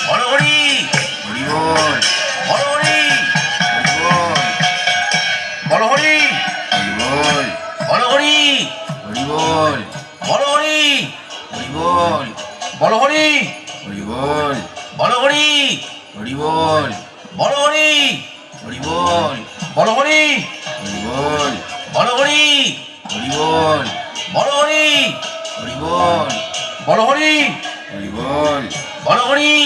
বড় হরি বড় হরি বড় হরি বড় হরি বড় হরি বড় হরি বড় হরি বড় হরি বড় হরি বড় হরি বড় হরি বড় হরি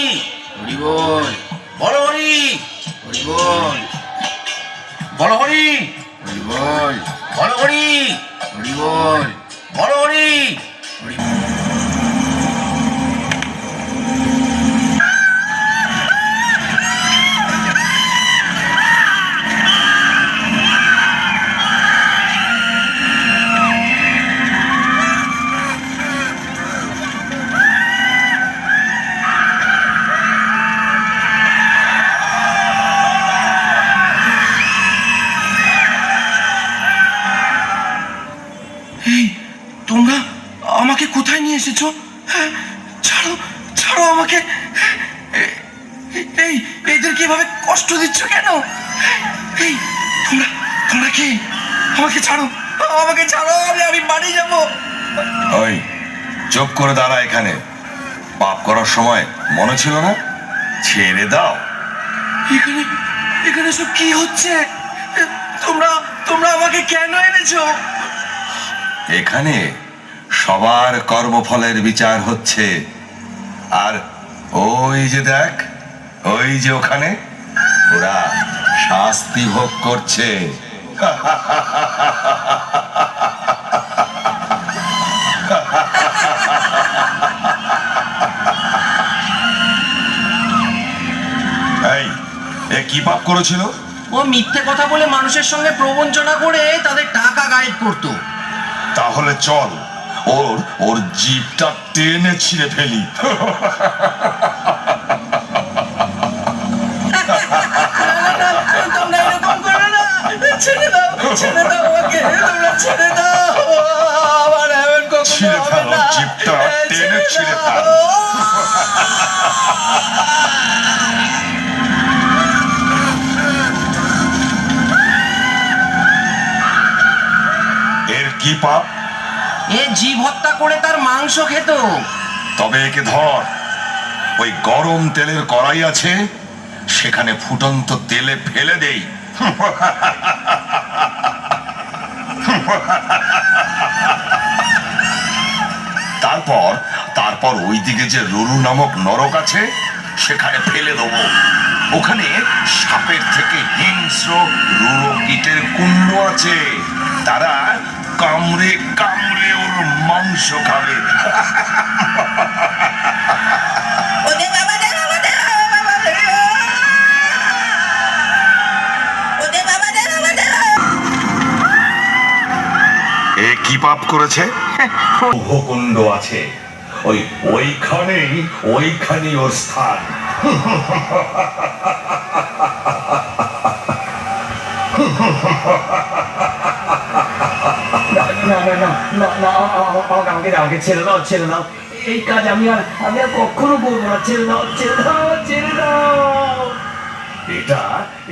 বড় হরি বড় হরি বড় হরি বড় হরি বড় হরি তোমরা আমাকে কোথায় নিয়ে এসেছো? ছাড়ো ছাড়ো আমাকে। এই এদেরকে এভাবে কষ্ট দিচ্ছ কেন? এই তোমরা তোমরা কে? আমাকে ছাড়ো, আমাকে ছাড়ো, আমি বাড়ি যাবো। ওই চুপ করে দাঁড়া এখানে। পাপ করার সময় মনে ছিল না? ছেড়ে দাও। এখানে এখানে সব কি হচ্ছে? তোমরা তোমরা আমাকে কেন এনেছো? এখানে সবার কর্মফলের বিচার হচ্ছে। আর ওই যে দেখ, ওই যে ওখানে ওরা শাস্তি ভোগ করছে। এই এ কি পাপ করেছিল? ও মিথ্যে কথা বলে মানুষের সঙ্গে প্রবঞ্চনা করে তাদের টাকা গায়েব করতো। তাহলে চল ওর ওর জিভটা টেনে ছিঁড়ে ফেলি। তোমরা এরকম করো না, ছেড়ে দাও, ছেড়ে দাও আমাকে, তোমরা ছেড়ে দাও। আমার এমন কখনো ছিঁড়ে হবে ফেল, না। জিভটা টেনে ছিঁড়ে ফেল। এর কি পাপ? এ জীব হত্যা করে তার মাংস খেত। তবে একে ধর, ওই গরম তেলের কড়াই আছে, সেখানে ফুটন্ত তেলে ফেলে দেই। তারপর তারপর ওইদিকে যে রুরু নামক নরক আছে, সেখানে ফেলে দেবো। ওখানে সাপের থেকে হিংস্র রুরু কীটের কুণ্ড আছে, তারা কামড়ে কামড়ে ওর মাংস খাবে। এ কি পাপ করেছে? কুণ্ড আছে, ওইখানেই ওর স্থান। আমাকে ছেড়ে দাও, ছেড়ে দাও। এই কাজ আমি আর কখনো করবো না। ছেড়ে দাও, ছেড়ে দাও, ছেড়ে দাও।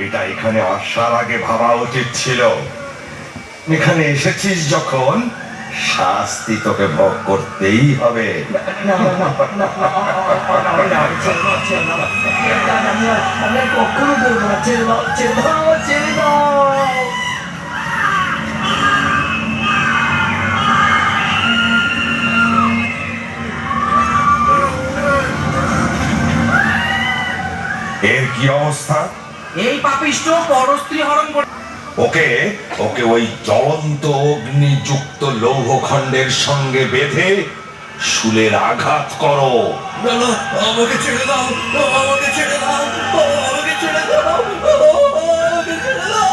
এটা এখানে আসার আগে ভাবা উচিত ছিল। এখানে এসেছিস যখন, শাস্তি তোকে ভোগ করতেই হবে। আমি কখনো করবো না। ছেড়ে দাও, ছেড়ে দাও, ছেড়ে দাও। এর কি অবস্থা? এই পাপিষ্ঠ পরস্ত্রী হরণ করে। ওকে ওকে ওই জ্বলন্ত অগ্নিযুক্ত লৌহখণ্ডের সঙ্গে বেঁধে শুলের আঘাত করো। আমাকে ছেড়ে দাও, আমাকে ছেড়ে দাও, আমাকে ছেড়ে দাও, আমাকে ছেড়ে দাও।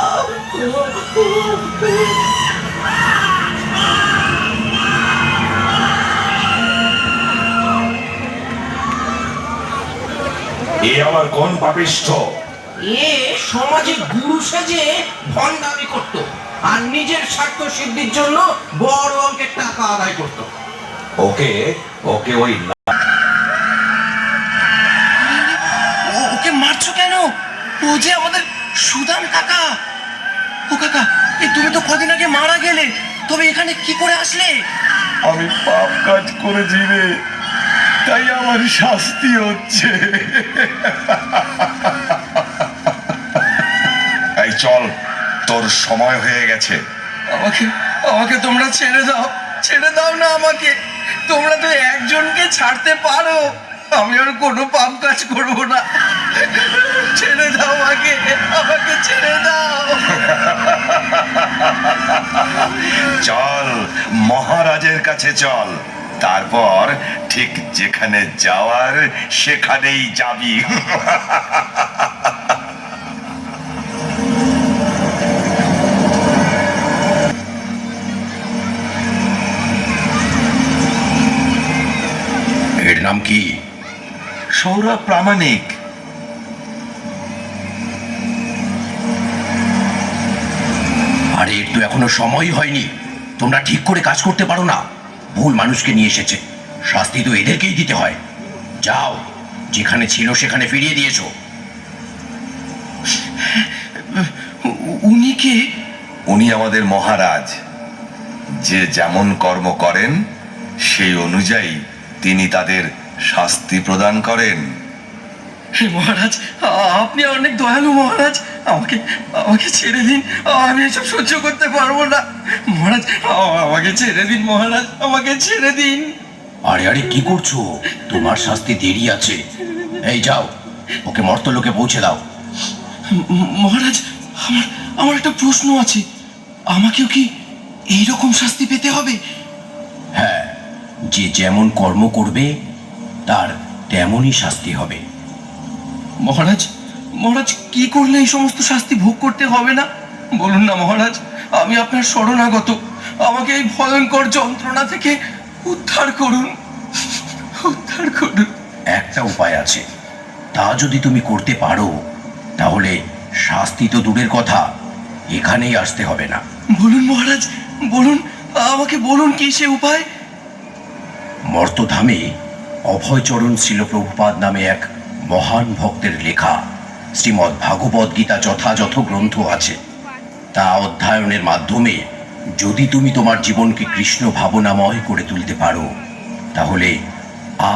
এ আবার কোন পাপিষ্ঠ? এ সমাজে গুরু সেজে ভণ্ডামি করত আর নিজের স্বার্থ সিদ্ধির জন্য বড় অঙ্কের টাকা আদায় করত। ওকে ওকে ওই যে আমাদের সুদান কাকা। ও কাকা, এই তুমি তো কদিন আগে মারা গেলে, তবে এখানে কি করে আসলে? আমি পাপ কাজ করেছি রে, তাই আমার শাস্তি হচ্ছে। এই চল, তোর সময় হয়ে গেছে। আমাকে আমাকে তোমরা ছেড়ে দাও, ছেড়ে দাও না আমাকে। তোমরা তো একজনকে ছাড়তে পারো, আমি আর কোনো পাপ কাজ করবো না। ছেড়ে দাও আমাকে, আমাকে ছেড়ে দাও। চল, মহারাজের কাছে চল, তারপর ঠিক যেখানে যাওয়ার সেখানেই যাবি। এর নাম কি? সৌরভ প্রামাণিক। আরে এর তো এখনো সময় হয়নি, তোমরা ঠিক করে কাজ করতে পারো না। ভুল মানুষকে নিয়ে এসেছে, শাস্তি তো এদেরকেই দিতে হয়। যাও, যেখানে ছিল সেখানে ফিরিয়ে দিয়েছো। উনি কে? উনি আমাদের মহারাজ। যে যেমন কর্ম করেন সেই অনুযায়ী তিনি তাদের শাস্তি প্রদান করেন। হে মহারাজ, আপনি অনেক দয়ালু মহারাজ। আমাকে আমাকে ছেড়ে দিন, আমি এসব সহ্য করতে পারবো না মহারাজ। আমাকে ছেড়ে দিন মহারাজ, আমাকে ছেড়ে দিন। আরে আরে কি করছো? তোমার শাস্তি দেরি আছে। এই যাও, ওকে মর্তলোকে পৌঁছে দাও। মহারাজ, আমার আমার একটা প্রশ্ন আছে। আমাকেও কি এইরকম শাস্তি পেতে হবে? হ্যাঁ, যে যেমন কর্ম করবে তার তেমনই শাস্তি হবে। মহারাজ, মহারাজ কি করলে এই সমস্ত শাস্তি ভোগ করতে হবে না? বলুন না মহারাজ, আমি আপনার শরণাগত। আমাকে এই ভয়ঙ্কর যন্ত্রণা থেকে উদ্ধার করুন, উদ্ধার করুন। একটা উপায় আছে, তা যদি তুমি করতে পারো তাহলে শাস্তি তো দূরের কথা, এখানেই আসতে হবে না। বলুন মহারাজ, বলুন, আমাকে বলুন কি সে উপায়। মর্তধামে অভয়চরণ ছিল প্রভুপাদ নামে এক মহান ভক্তের লেখা শ্রীমদ্ ভাগবত গীতা যথাযথ গ্রন্থ আছে। তা অধ্যয়নের মাধ্যমে যদি তুমি তোমার জীবনকে কৃষ্ণ ভাবনাময় করে তুলতে পারো তাহলে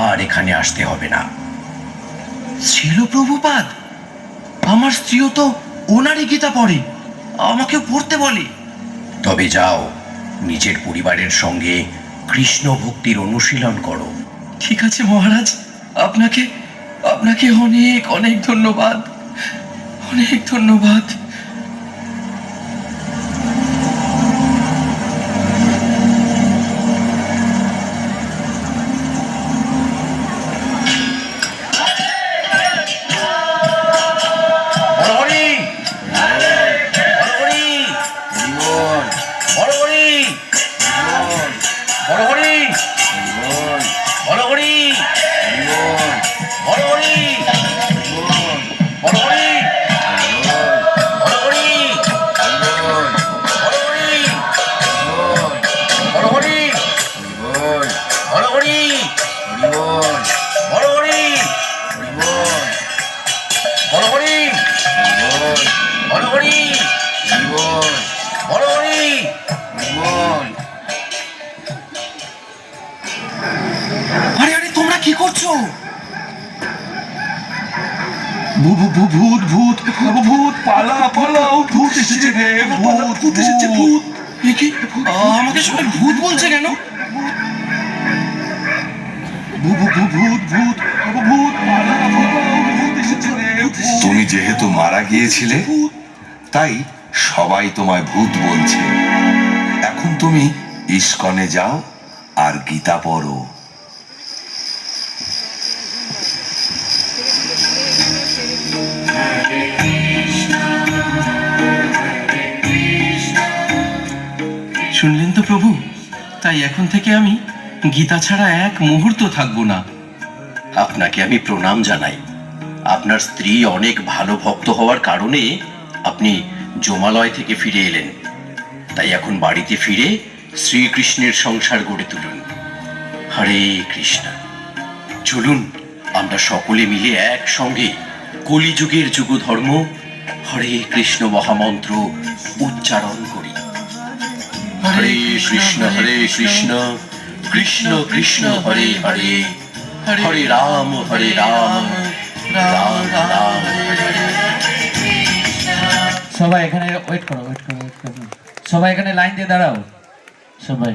আর এখানে আসতে হবে না। ছিল প্রভুপাদ? আমার স্ত্রীও তো ওনারই গীতা পড়ে, আমাকে পড়তে বলে। তবে যাও, নিজের পরিবারের সঙ্গে কৃষ্ণ ভক্তির অনুশীলন করো। ঠিক আছে মহারাজ, আপনাকে আপনাকে অনেক অনেক ধন্যবাদ, অনেক ধন্যবাদ। বড়হরি, বড়হরি, বড়হরি, বড়হরি, বড়হরি, বড়হরি, বড়হরি, বড়হরি, বড়হরি, বড়হরি, বড়হরি, বড়হরি, বড়হরি, বড়হরি। আরে আরে, তোমরা কি করছো? ভূত ভূত ভূত ভূত, পালা পালাও, ভূত এসেছে রে, ভূত এসেছে, ভূত। এ কি? আমাকে সবাই ভূত বলছে কেন? ভূত ভূত ভূত ভূত ভূত, পালা পালাও, ভূত এসেছে রে। তুমি যেহেতু মারা গিয়েছিলে তাই সবাই তোমায় ভূত বলছে। এখন তুমি ইস্কনে যাও আর গীতা পড়ো। শুনলেন তো প্রভু, তাই এখন থেকে আমি গীতা ছাড়া এক মুহূর্ত থাকবো না। আপনাকে আমি প্রণাম জানাই। আপনার স্ত্রী অনেক ভালো ভক্ত হওয়ার কারণে আপনি জমালয় থেকে ফিরে এলেন। তাই এখন বাড়িতে ফিরে শ্রীকৃষ্ণের সংসার গড়ে তুলুন। হরে কৃষ্ণ। চলুন আমরা সকলে মিলে একসঙ্গে কলিযুগের যুগধর্ম হরে কৃষ্ণ মহামন্ত্র উচ্চারণ করি। হরে কৃষ্ণ কৃষ্ণ কৃষ্ণ হরে হরে, হরে রাম রাম রাম হরে হরে। সবাই এখানে ওয়েট করো, সবাই এখানে লাইন দিয়ে দাঁড়াও সবাই।